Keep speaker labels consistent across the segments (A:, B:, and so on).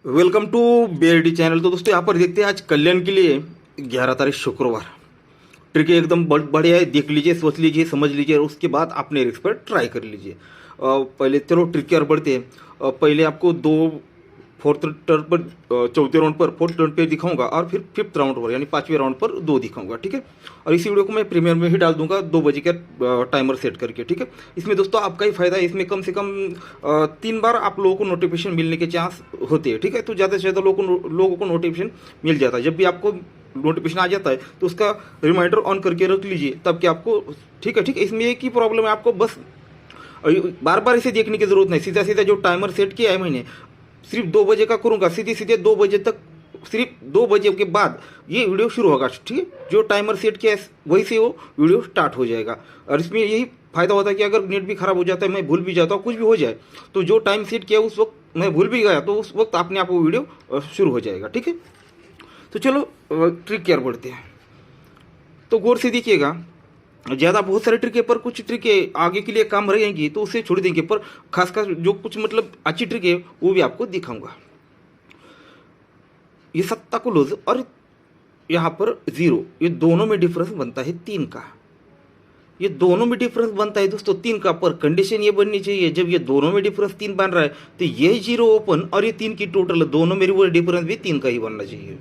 A: Welcome to BRD channel. तो दोस्तों यहाँ पर देखते हैं आज कल्याण के लिए 11 तारीख शुक्रवार। ट्रिक एकदम बढ़िया है, देख लीजिए, सोच लीजिए, समझ लीजिए और उसके बाद अपने रिस्क पर ट्राई कर लीजिए। पहले चलो ट्रिक की ओर बढ़ते हैं। पहले आपको फोर्थ टर्न पर, चौथे राउंड पर फोर्थ टर्न पे दिखाऊंगा और फिर फिफ्थ राउंड पर यानी पांचवें राउंड पर दो दिखाऊंगा, ठीक है। और इसी वीडियो को मैं प्रीमियर में ही डाल दूंगा 2 बजे का टाइमर सेट करके, ठीक है। इसमें दोस्तों आपका ही फायदा है, इसमें कम से कम 3 बार आप लोगों को नोटिफिकेशन मिलने के चांस होते हैं, ठीक है। तो ज़्यादा से ज़्यादा लोगों को नोटिफिकेशन मिल जाता है। जब भी आपको नोटिफिकेशन आ जाता है तो उसका रिमाइंडर ऑन करके रख लीजिए, तब कि आपको, ठीक है, ठीक है। इसमें एक ही प्रॉब्लम है, आपको बस बार बार इसे देखने की जरूरत नहीं। सीधा सीधा जो टाइमर सेट किया है मैंने, सिर्फ 2 बजे का करूंगा, सीधे सीधे 2 बजे तक, सिर्फ 2 बजे के बाद ये वीडियो शुरू होगा, ठीक है। जो टाइमर सेट किया है वही से वो वीडियो स्टार्ट हो जाएगा। और इसमें यही फायदा होता है कि अगर नेट भी खराब हो जाता है, मैं भूल भी जाता हूँ, कुछ भी हो जाए, तो जो टाइम सेट किया उस वक्त मैं भूल भी गया तो उस वक्त अपने आप वो वीडियो शुरू हो जाएगा, ठीक है। तो चलो ट्रिक की ओर बढ़ते हैं। तो गौर से देखिएगा, ज़्यादा बहुत सारे ट्रिक है, पर कुछ ट्रिक है आगे के लिए काम रहेंगी तो उसे छोड़ देंगे, पर खासकर जो कुछ मतलब अच्छी ट्रिक है वो भी आपको दिखाऊंगा। ये सत्ता को क्लोज और यहाँ पर 0, ये दोनों में डिफरेंस बनता है 3 का। ये दोनों में डिफरेंस बनता है दोस्तों 3 का, पर कंडीशन ये बननी चाहिए, जब ये दोनों में डिफरेंस 3 बन रहा है तो ये 0 ओपन और ये 3 की टोटल, दोनों में रिवर्स डिफरेंस भी 3 का ही बनना चाहिए।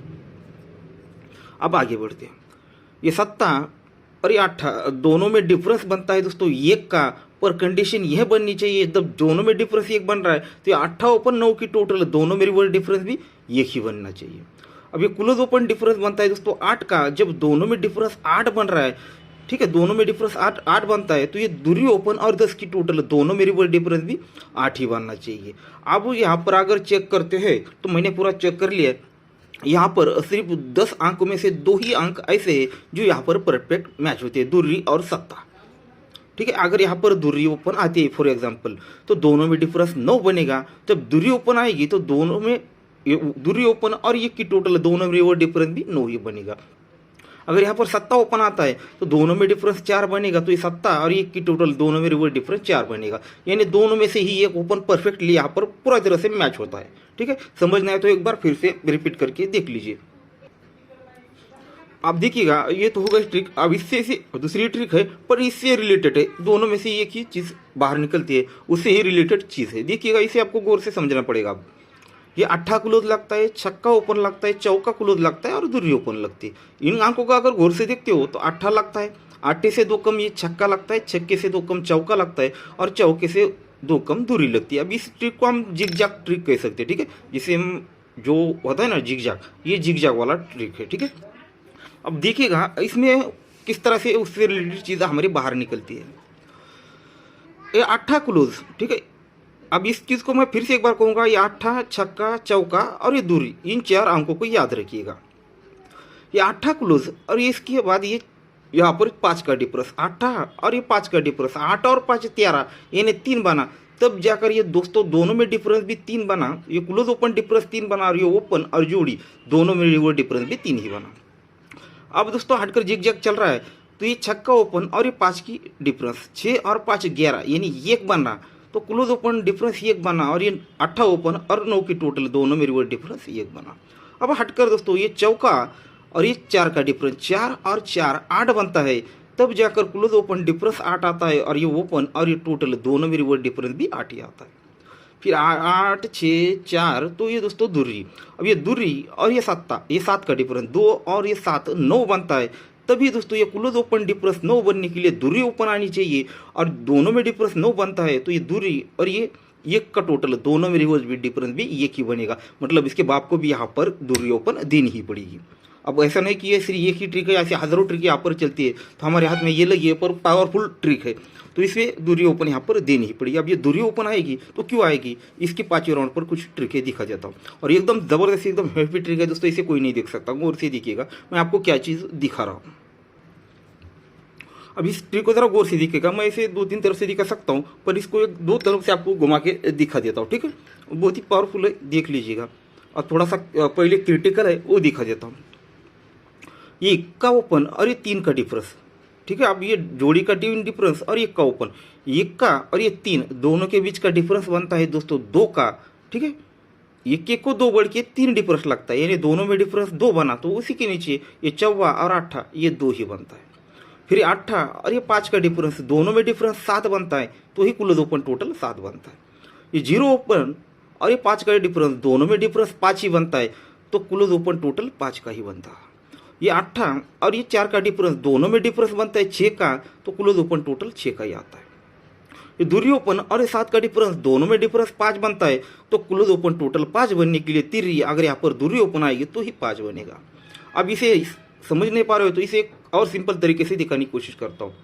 A: अब आगे बढ़ते हैं। ये सत्ता और ये 8 दोनों में डिफरेंस बनता है दोस्तों 1 का, पर कंडीशन यह बननी चाहिए, जब दोनों में डिफरेंस 1 बन रहा है तो ये 8 ओपन 9 की टोटल, दोनों में रिवर्स डिफरेंस भी 1 ही बनना चाहिए। अब ये क्लोज ओपन डिफरेंस बनता है दोस्तों 8 का, जब दोनों में डिफरेंस 8 बन रहा है, ठीक है, दोनों में डिफरेंस 8 बनता है तो ये दूरी ओपन और 10 की टोटल, दोनों में रिवर्स डिफरेंस भी 8 ही बनना चाहिए। अब यहाँ पर अगर चेक करते हैं तो मैंने पूरा चेक कर लिया, यहाँ पर सिर्फ 10 अंकों में से 2 ही अंक ऐसे हैं जो यहाँ पर परफेक्ट मैच होते हैं, दूरी और सत्ता, ठीक है। अगर यहाँ पर दूरी ओपन आती है फॉर एग्जांपल, तो दोनों में डिफरेंस 9 बनेगा। जब दूरी ओपन आएगी तो दोनों में दूरी ओपन और ये की टोटल, दोनों में वो डिफरेंस भी 9 ही बनेगा। अगर यहाँ पर सत्ता ओपन आता है तो दोनों में डिफरेंस 4 बनेगा, तो ये सत्ता और एक की टोटल, दोनों में रिवर्स डिफरेंस 4 बनेगा, यानी दोनों में से ही एक ओपन परफेक्टली यहाँ पर पूरा तरह से मैच होता है, ठीक है। समझना है तो एक बार फिर से रिपीट करके देख लीजिए। आप देखिएगा, ये तो हो गई ट्रिक। अब इससे से दूसरी ट्रिक है, पर इससे रिलेटेड है, दोनों में से एक ही चीज़ बाहर निकलती है, उससे ही रिलेटेड चीज़ है। देखिएगा, इसे आपको गौर से समझना पड़ेगा। अब ये 8 क्लोज लगता है, छक्का ओपन लगता है, चौका क्लोज लगता है और दूरी ओपन लगती है। इन अंकों का अगर गौर से देखते हो तो 8 लगता है, 8 से 2 कम ये छक्का लगता है, छक्के से 2 कम चौका लगता है और चौके से 2 कम दूरी लगती है। अब इस ट्रिक को हम जिग जैग ट्रिक कह सकते हैं, ठीक है। जिसे हम, जो होता है ना जिग जैग, ये जिग जैग वाला ट्रिक है, ठीक है। अब देखिएगा इसमें किस तरह से उससे रिलेटेड चीज़ हमारी बाहर निकलती है। ये 8 क्लोज, ठीक है। अब इस चीज़ को मैं फिर से एक बार कहूँगा, ये 8 छक्का चौका और ये दूरी, इन 4 अंकों को याद रखिएगा। ये 8 क्लोज और इसके बाद ये यहाँ पर 5 का डिफरेंस, 8 और ये 5 का डिफरेंस, 8 और 5 13, यानी 3 बना। तब जाकर ये दोस्तों दोनों में डिफरेंस भी 3 बना, ये क्लोज ओपन डिफरेंस 3 बना और ये ओपन और जोड़ी दोनों में रिवर्स डिफरेंस भी 3 ही बना। अब दोस्तों हटकर जिग जैग चल रहा है तो ये छक्का ओपन और ये 5 की डिफरेंस, 6 और 5 11, यानी 1 बना, तो क्लोज ओपन डिफरेंस 1 बना और ये 8 ओपन और 9 की टोटल, दोनों में रिवर्स डिफरेंस 1 बना। अब हटकर दोस्तों ये चौका और ये 4 का डिफरेंस, 4 और 4 8 बनता है, तब जाकर क्लोज ओपन डिफरेंस 8 आता है और ये ओपन और ये टोटल, दोनों में रिवर्स डिफरेंस भी 8 ही आता है। फिर 8 6 4, तो ये दोस्तों दूरी। अब ये दूरी और ये सत्ता, ये 7 का डिफरेंस, 2 और ये 7 9 बनता है। तभी दोस्तों ये क्लोज ओपन डिफरेंस 9 बनने के लिए दूरी ओपन आनी चाहिए और दोनों में डिफरेंस 9 बनता है, तो ये दूरी और ये 1 का टोटल, दोनों में रिवर्स भी डिफरेंस भी 1 ही बनेगा। मतलब इसके बाप को भी यहाँ पर दूरी ओपन देनी ही पड़ेगी। अब ऐसा नहीं कि ये सिर्फ एक ही ट्रिक है, ऐसे हज़ारों ट्रिक यहाँ पर चलती है, तो हमारे हाथ में ये लगी है, पर पावरफुल ट्रिक है, तो इसे दूरी ओपन यहाँ पर देनी ही पड़ेगी। अब ये दूरी ओपन आएगी तो क्यों आएगी, इसके 5वें राउंड पर कुछ ट्रिकें दिखा जाता हूँ, और एकदम ज़बरदस्त, एकदम हैवी ट्रिक है दोस्तों, इसे कोई नहीं देख सकता। गौर से देखिएगा मैं आपको क्या चीज़ दिखा रहा हूँ। अब इस ट्रिक को ज़रा गौर से दिखेगा, मैं इसे 2-3 तरफ से दिखा सकता हूँ, पर इसको 1-2 तरफ से आपको घुमा के दिखा देता हूँ, ठीक है। बहुत ही पावरफुल है, देख लीजिएगा। और थोड़ा सा पहले क्रिटिकल है वो दिखा देता हूँ। ये 1 का ओपन और ये 3 का डिफरेंस, ठीक है। अब ये जोड़ी का डिफरेंस और 1 का ओपन, 1 का और ये 3, दोनों के बीच का डिफरेंस बनता है दोस्तों 2 का, ठीक है। एक एक को दो बढ़ के 3 डिफरेंस लगता है, यानी दोनों में डिफरेंस 2 बना, तो उसी के नीचे ये 14 और 8 ये 2 ही बनता है। फिर 8 और ये 5 का डिफरेंस, दोनों में डिफरेंस 7 बनता है, तो ही क्लोज ओपन टोटल 7 बनता है। ये 0 ओपन और ये 5 का डिफरेंस, दोनों में डिफरेंस 5 ही बनता है, तो क्लोज ओपन टोटल 5 का ही बनता है। ये 8 और ये 4 का डिफरेंस, दोनों में डिफरेंस बनता है 6 का, तो क्लोज ओपन टोटल 6 का ही आता है। ये दूरी ओपन और ये 7 का डिफरेंस, दोनों में डिफरेंस 5 बनता है, तो क्लोज ओपन टोटल 5 बनने के लिए तिर्री अगर यहाँ पर दूरी ओपन आएगी तो ही 5 बनेगा। अब इसे समझ नहीं पा रहे हो तो इसे एक और सिंपल तरीके से दिखाने की कोशिश करता हूँ।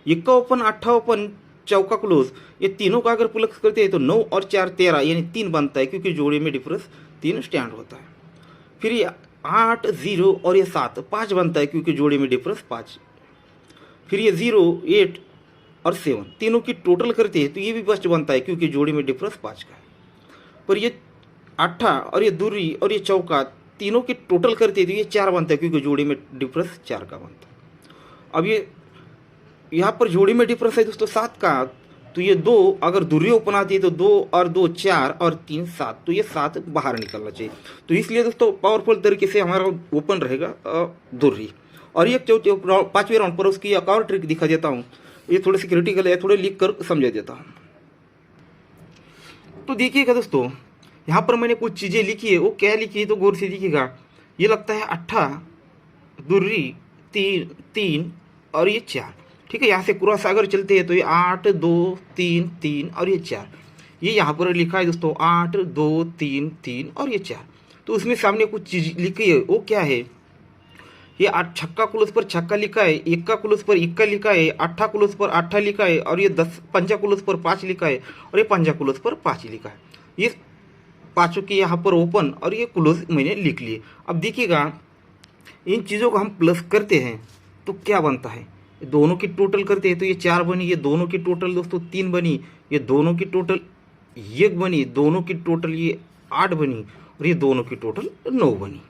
A: इक्का ओपन, 8 ओपन, चौका क्लोज, ये तीनों का अगर प्लस करते हैं तो 9 और 4 13, यानी 3 बनता है, क्योंकि जोड़े में डिफरेंस 3 स्टैंड होता है। फिर ये 8 0 और ये 7 5 बनता है, क्योंकि जोड़े में डिफरेंस 5। फिर ये 0 8 और 7 तीनों की टोटल करते हैं तो ये भी फर्स्ट बनता है, क्योंकि जोड़े में डिफरेंस 5 का है। पर ये 8 और ये दूरी और ये चौका तीनों की टोटल करते हैं तो ये 4 बनता है, क्योंकि जोड़ी में डिफरेंस 4 का बनता है। अब ये यहाँ पर जोड़ी में डिफरेंस है दोस्तों 7 का, तो ये 2 अगर दूरी ओपन आती है तो 2 और 2 4 और 3 7, तो ये 7 बाहर निकलना चाहिए। तो इसलिए दोस्तों पावरफुल तरीके से हमारा ओपन रहेगा दूरी। और ये 5वें राउंड पर उसकी एक और ट्रिक दिखा देता हूँ, ये थोड़ी सी क्रिटिकल है, थोड़े लिख कर समझा देता हूँ। तो देखिएगा दोस्तों, यहाँ पर मैंने कुछ चीज़ें लिखी है, वो क्या लिखी है तो गौर से देखिएगा। ये लगता है 8 दूरी 3 3 और ये 4, ठीक है। यहाँ से क्रॉस अगर चलते हैं तो ये 8 2 3 3 और ये 4, ये यहाँ पर लिखा है दोस्तों 8 2 3 3 और ये 4। तो उसमें सामने कुछ चीज लिखी है, वो क्या है, ये 8 छक्का क्लोज पर छक्का लिखा है, इक्का क्लोज पर इक्का लिखा है, 8 क्लोज पर 8 लिखा है, और ये 10 पंजा क्लोज पर 5 लिखा है, और ये पंजा क्लोज पर 5 लिखा है। ये पांचों के यहाँ पर ओपन और ये क्लोज मैंने लिख लिए। अब देखिएगा, इन चीज़ों को हम प्लस करते हैं तो क्या बनता है, दोनों की टोटल करते हैं तो ये 4 बनी, ये दोनों की टोटल दोस्तों 3 बनी, ये दोनों की टोटल 1 बनी, दोनों की टोटल ये 8 बनी, और ये दोनों की टोटल 9 बनी।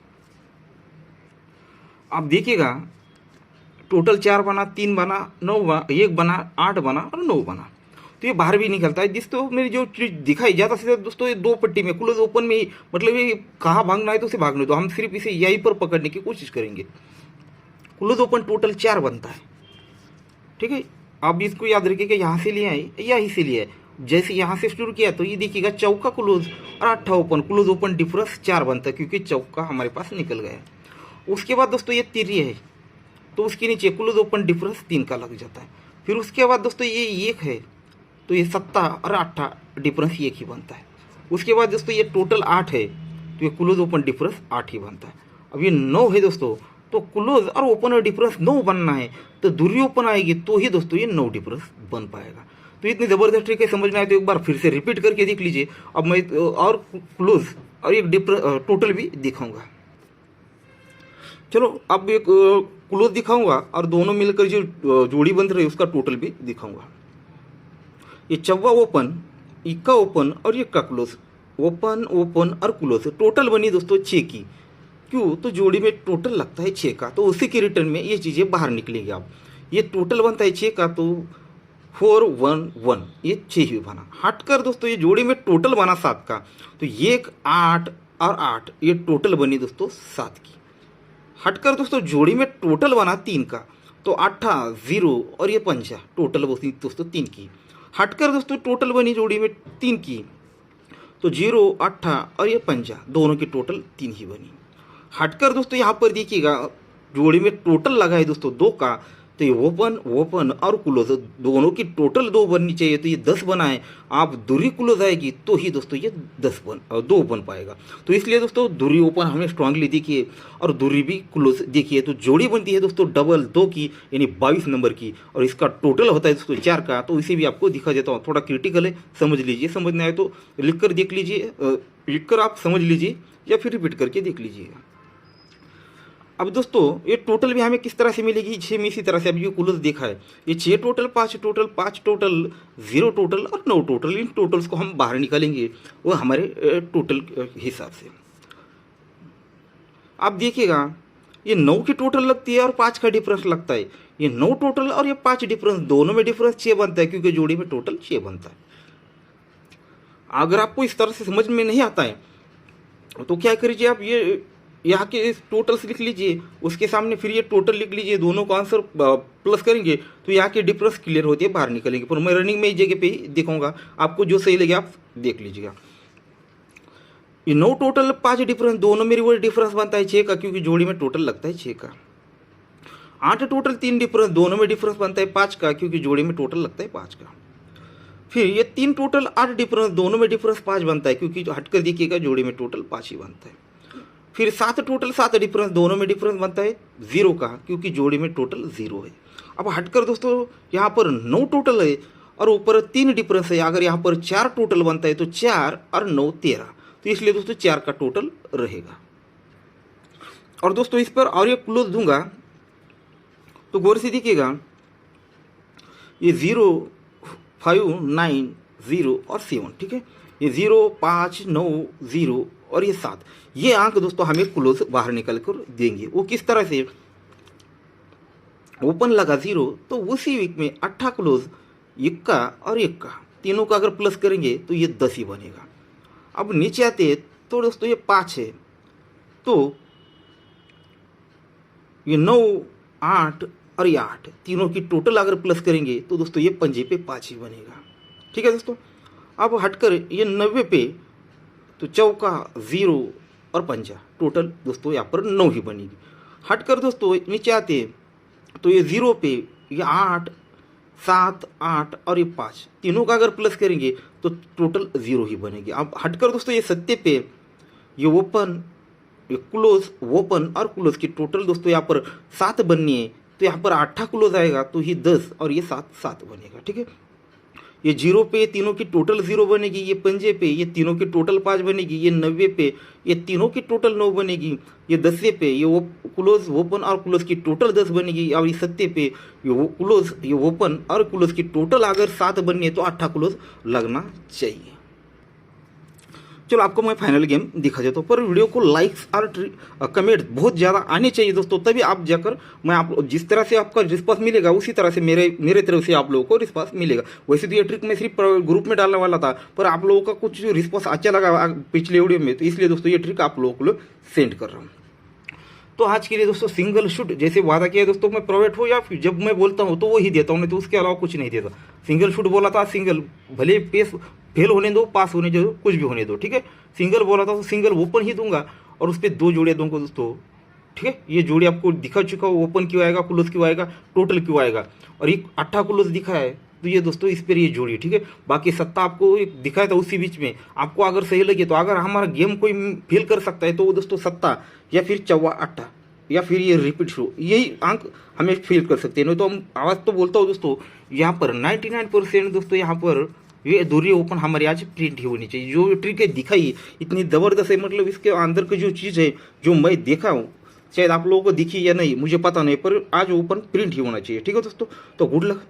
A: अब देखिएगा, टोटल 4 बना, 3 बना, 9 बना, 1 बना, 8 बना और 9 बना, तो ये बाहर भी निकलता है। दोस्तों मेरी जो चीज दिखाई ज़्यादा से ज़्यादा दोस्तों ये 2 पट्टी में क्लोज ओपन में ही, मतलब ये कहाँ भागना है तो उसे भागने दो, हम सिर्फ इसे यहीं पर पकड़ने की कोशिश करेंगे। क्लोज ओपन टोटल 4 बनता है, ठीक है। आप इसको याद रखिए कि यहाँ से लिया है, यहीं से लिया है। जैसे यहाँ से शुरू किया तो ये देखिएगा चौका क्लोज और 8 ओपन, क्लोज ओपन डिफरेंस 4 बनता है, क्योंकि चौका हमारे पास निकल गया है। उसके बाद दोस्तों ये तिर्री है तो उसके नीचे क्लोज ओपन डिफरेंस 3 का लग जाता है। फिर उसके बाद दोस्तों ये 1 है तो ये 7 और 8 डिफरेंस 1 ही बनता है। उसके बाद दोस्तों ये टोटल 8 है तो ये क्लोज ओपन डिफरेंस 8 ही बनता है। अब ये 9 है दोस्तों, तो क्लोज और ओपन और डिफरेंस 9 बनना है, तो दूरी ओपन आएगी तो ही दोस्तों ये 9 डिफरेंस बन पाएगा। तो इतनी ज़बरदस्त ट्रिक है, समझना है तो एक बार फिर से रिपीट करके देख लीजिए। अब मैं और क्लोज और एक टोटल भी दिखाऊंगा। चलो अब एक क्लोज दिखाऊंगा और दोनों मिलकर जो जोड़ी बन रही है उसका टोटल भी दिखाऊंगा। ये चौवा ओपन, इक्का ओपन और इक्का क्लोज, ओपन ओपन और क्लोज, टोटल बनी दोस्तों 6 की। क्यों, तो जोड़ी में टोटल लगता है 6 का, तो उसी के रिटर्न में ये चीज़ें बाहर निकलेंगी। आप ये टोटल बनता है 6 का, तो 4 1 1, ये 6 ही बना। हटकर दोस्तों ये जोड़ी में टोटल बना 7 का, तो 1 8 और 8, ये टोटल बनी दोस्तों 7 की। हटकर दोस्तों जोड़ी में टोटल बना 3 का, तो 8 0 और ये 5, टोटल बनी दोस्तों 3 की। हटकर दोस्तों टोटल बनी जोड़ी में 3 की, तो 0 8 और ये 5, दोनों की टोटल 3 ही बनी। हटकर दोस्तों यहाँ पर देखिएगा, जोड़ी में टोटल लगा है दोस्तों 2 का, तो ये ओपन ओपन और क्लोज दोनों की टोटल 2 बननी चाहिए, तो ये 10 बना है। आप दूरी क्लोज आएगी तो ही दोस्तों ये 2 बन पाएगा। तो इसलिए दोस्तों दूरी ओपन हमें स्ट्रांगली देखिए और दूरी भी क्लोज देखिए, तो जोड़ी बनती है दोस्तों डबल 2 की, यानी 22 नंबर की, और इसका टोटल होता है दोस्तों 4 का। तो इसे भी आपको दिखा देता हूँ, थोड़ा क्रिटिकल है, समझ लीजिए, समझना है तो लिख कर देख लीजिए, लिख कर आप समझ लीजिए या फिर रिपीट करके देख लीजिएगा। अब दोस्तों ये टोटल भी हमें किस तरह से मिलेगी, 6 में इसी तरह से। अब ये क्लोज देखा है, ये 6 टोटल 5 टोटल 5 टोटल 0 टोटल और 9 टोटल, इन टोटल्स को हम बाहर निकालेंगे वो हमारे टोटल हिसाब से। आप देखिएगा, ये 9 की टोटल लगती है और 5 का डिफरेंस लगता है। ये 9 टोटल और ये 5 डिफरेंस, दोनों में डिफरेंस 6 बनता है, क्योंकि जोड़ी में टोटल 6 बनता है। अगर आपको इस तरह से समझ में नहीं आता है तो क्या करिए आप, ये यहाँ के टोटल्स लिख लीजिए, उसके सामने फिर ये टोटल लिख लीजिए, दोनों का आंसर प्लस करेंगे तो यहाँ की डिफरेंस क्लियर होती है, बाहर निकलेंगे। पर मैं रनिंग में इस जगह पे ही दिखाऊंगा, आपको जो सही लगे आप देख लीजिएगा। ये 9 टोटल 5 डिफरेंस, दोनों में रिवर्स डिफरेंस बनता है 6 का, क्योंकि जोड़ी में टोटल लगता है 6 का। 8 टोटल 3 डिफरेंस, दोनों में डिफरेंस बनता है 5 का, क्योंकि जोड़ी में टोटल लगता है 5 का। फिर ये 3 टोटल 8 डिफरेंस, दोनों में डिफरेंस 5 बनता है, क्योंकि हटकर देखिएगा जोड़ी में टोटल 5 ही बनता है। फिर 7 टोटल 7 डिफरेंस, दोनों में डिफरेंस बनता है 0 का, क्योंकि जोड़ी में टोटल 0 है। अब हटकर दोस्तों यहाँ पर 9 टोटल है और ऊपर 3 डिफरेंस है, अगर यहाँ पर 4 टोटल बनता है तो 4 और 9 13, तो इसलिए दोस्तों 4 का टोटल रहेगा। और दोस्तों इस पर और एक क्लोज दूंगा, तो गौर से देखिएगा, ये 0 5 9 0 और 7, ठीक है, ये 0 5 9 0 और ये 7, ये अंक दोस्तों हमें क्लोज बाहर निकल कर देंगे। वो किस तरह से, ओपन लगा 0 तो उसी वीक में 8 क्लोज, 1 का और 1 का, तीनों का अगर प्लस करेंगे तो ये 10 ही बनेगा। अब नीचे आते तो दोस्तों ये 5 है, तो ये 9 8 और ये 8, तीनों की टोटल अगर प्लस करेंगे तो दोस्तों ये पंजे पे 5 ही बनेगा। ठीक है दोस्तों। अब हटकर ये 90 पे, तो चौका 0 और पंजा, टोटल दोस्तों यहाँ पर 9 ही बनेगी। हटकर दोस्तों नीचे आते तो ये 0 पे, ये 8 7 8 और ये 5, तीनों का अगर प्लस करेंगे तो टोटल 0 ही बनेगी। अब हटकर दोस्तों ये 7 पे, ये ओपन, ये क्लोज, ओपन और क्लोज की टोटल दोस्तों यहाँ पर 7 बननी है, तो यहाँ पर 8 क्लोज आएगा तो ये 10 और ये 7 7 बनेगा। ठीक है। ये 0 पे तीनों की टोटल 0 बनेगी, ये पंजे पे ये तीनों की टोटल 5 बनेगी, ये 90 पे ये तीनों की टोटल 9 बनेगी, ये 10 पे ये वो क्लोज, ओपन और क्लोज की टोटल 10 बनेगी, और ये 7 पे ये वो क्लोज, ये ओपन और क्लोज की टोटल अगर 7 बननी है तो 8 क्लोज लगना चाहिए। चलो आपको मैं फाइनल गेम दिखा देता हूँ, पर वीडियो को लाइक्स और कमेंट बहुत ज़्यादा आने चाहिए दोस्तों, तभी आप जाकर मैं आप जिस तरह से आपका रिस्पांस मिलेगा उसी तरह से मेरे तरफ से आप लोगों को रिस्पांस मिलेगा। वैसे तो ये ट्रिक मैं सिर्फ ग्रुप में डालने वाला था, पर आप लोगों का कुछ रिस्पांस अच्छा लगा पिछले वीडियो में, तो इसलिए दोस्तों ये ट्रिक आप लोगों को सेंड कर रहा हूँ। तो आज के लिए दोस्तों सिंगल शूट जैसे वादा किया दोस्तों, मैं प्रोवाइड हो या फिर जब मैं बोलता हूँ तो वो ही देता हूँ, नहीं तो उसके अलावा कुछ नहीं देता। सिंगल शूट बोला था, सिंगल भले पेस फेल होने दो, पास होने दो, कुछ भी होने दो, ठीक है। सिंगल बोला था तो सिंगल ओपन ही दूंगा, और उस पर 2 जोड़ियाँ दूंगा दोस्तों, ठीक है। ये जोड़ी आपको दिखा चुका हो, ओपन क्यों आएगा, क्लोज क्यों आएगा, टोटल क्यों आएगा, और ये 8 क्लोज दिखा है, तो ये दोस्तों इस पर ये जोड़ी, ठीक है। बाकी 7 आपको एक दिखाया था उसी बीच में, आपको अगर सही लगे तो अगर हमारा गेम कोई फेल कर सकता है तो वो दोस्तों 7 या फिर 8 या फिर ये रिपीट शो, यही अंक हमें फेल कर सकते हैं। नहीं तो हम आवाज़ तो बोलता हूँ दोस्तों, यहाँ पर 99% दोस्तों यहाँ पर ये अधूरी ओपन हमारी आज प्रिंट ही होनी चाहिए। जो ट्रिक है दिखाई इतनी ज़बरदस्त है, मतलब इसके अंदर की जो चीज़ है जो मैं देखा हूँ, शायद आप लोगों को दिखी या नहीं मुझे पता नहीं, पर आज ओपन प्रिंट ही होना चाहिए। ठीक है दोस्तों, तो good luck.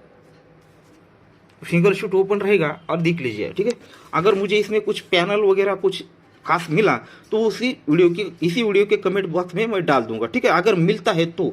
A: Single shoot open रहेगा और देख लीजिए, ठीक है। अगर मुझे इसमें कुछ पैनल वगैरह कुछ खास मिला तो इसी वीडियो के कमेंट बॉक्स में मैं डाल दूंगा, ठीक है। अगर मिलता है तो